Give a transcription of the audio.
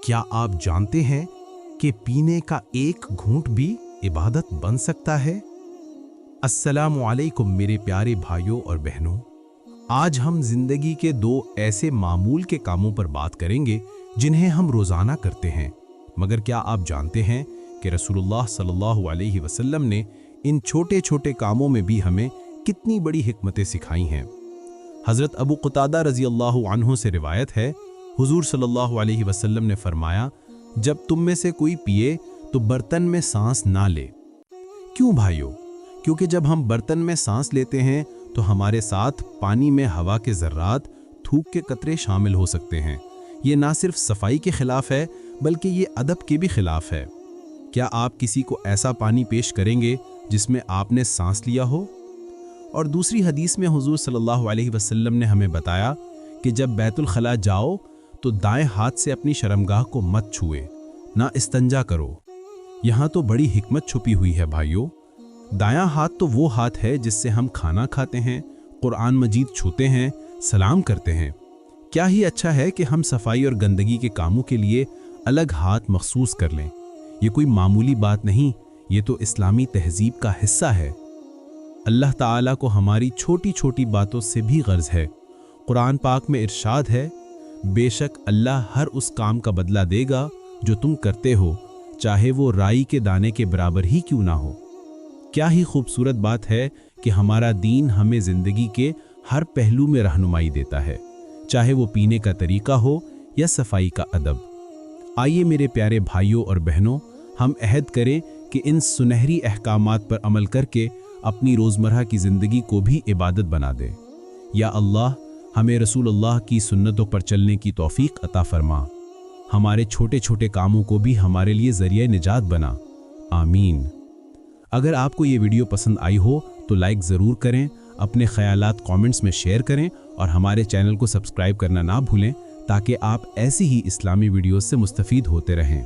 क्या आप जानते हैं कि पीने का एक घूंट भी इबादत बन सकता है? अस्सलामु अलैकुम मेरे प्यारे भाइयों और बहनों, आज हम जिंदगी के दो ऐसे मामूल के कामों पर बात करेंगे जिन्हें हम रोजाना करते हैं, मगर क्या आप जानते हैं कि रसूलुल्लाह सल्लल्लाहु अलैहि वसल्लम ने इन छोटे छोटे कामों में भी हमें कितनी बड़ी हिकमतें सिखाई हैं। हज़रत अबू क़तादा रज़ी अल्लाहु अन्हु से रिवायत है, हुजूर सल्लल्लाहु अलैहि वसल्लम ने फरमाया, जब तुम में से कोई पिए तो बर्तन में सांस ना ले। क्यों भाइयों? क्योंकि जब हम बर्तन में सांस लेते हैं तो हमारे साथ पानी में हवा के ज़र्रात, थूक के कतरे शामिल हो सकते हैं। ये ना सिर्फ सफाई के खिलाफ है बल्कि ये अदब के भी खिलाफ है। क्या आप किसी को ऐसा पानी पेश करेंगे जिसमें आपने सांस लिया हो? और दूसरी हदीस में हुजूर सल्लल्लाहु अलैहि वसल्लम ने हमें बताया कि जब बैतुल खला जाओ तो दाएं हाथ से अपनी शर्मगाह को मत छुए, ना इस्तंजा करो। यहाँ तो बड़ी हिकमत छुपी हुई है भाइयों। दायां हाथ तो वो हाथ है जिससे हम खाना खाते हैं, कुरान मजीद छूते हैं, सलाम करते हैं। क्या ही अच्छा है कि हम सफाई और गंदगी के कामों के लिए अलग हाथ मखसूस कर लें। ये कोई मामूली बात नहीं, ये तो इस्लामी तहजीब का हिस्सा है। अल्लाह ताला को हमारी छोटी छोटी बातों से भी गर्ज है। कुरान पाक में इरशाद है, बेशक अल्लाह हर उस काम का बदला देगा जो तुम करते हो, चाहे वो राई के दाने के बराबर ही क्यों ना हो। क्या ही खूबसूरत बात है कि हमारा दीन हमें ज़िंदगी के हर पहलू में रहनुमाई देता है, चाहे वो पीने का तरीका हो या सफाई का अदब। आइए मेरे प्यारे भाइयों और बहनों, हम अहद करें कि इन सुनहरी अहकामात पर अमल करके अपनी रोज़मर्रा की ज़िंदगी को भी इबादत बना दें। या अल्लाह, हमें रसूलुल्लाह की सुन्नतों पर चलने की तौफीक अता फरमा। हमारे छोटे छोटे कामों को भी हमारे लिए ज़रिया निजात बना। आमीन। अगर आपको ये वीडियो पसंद आई हो तो लाइक ज़रूर करें, अपने ख़यालात कमेंट्स में शेयर करें और हमारे चैनल को सब्सक्राइब करना ना भूलें ताकि आप ऐसी ही इस्लामी वीडियोस से मुस्तफ़ीद होते रहें।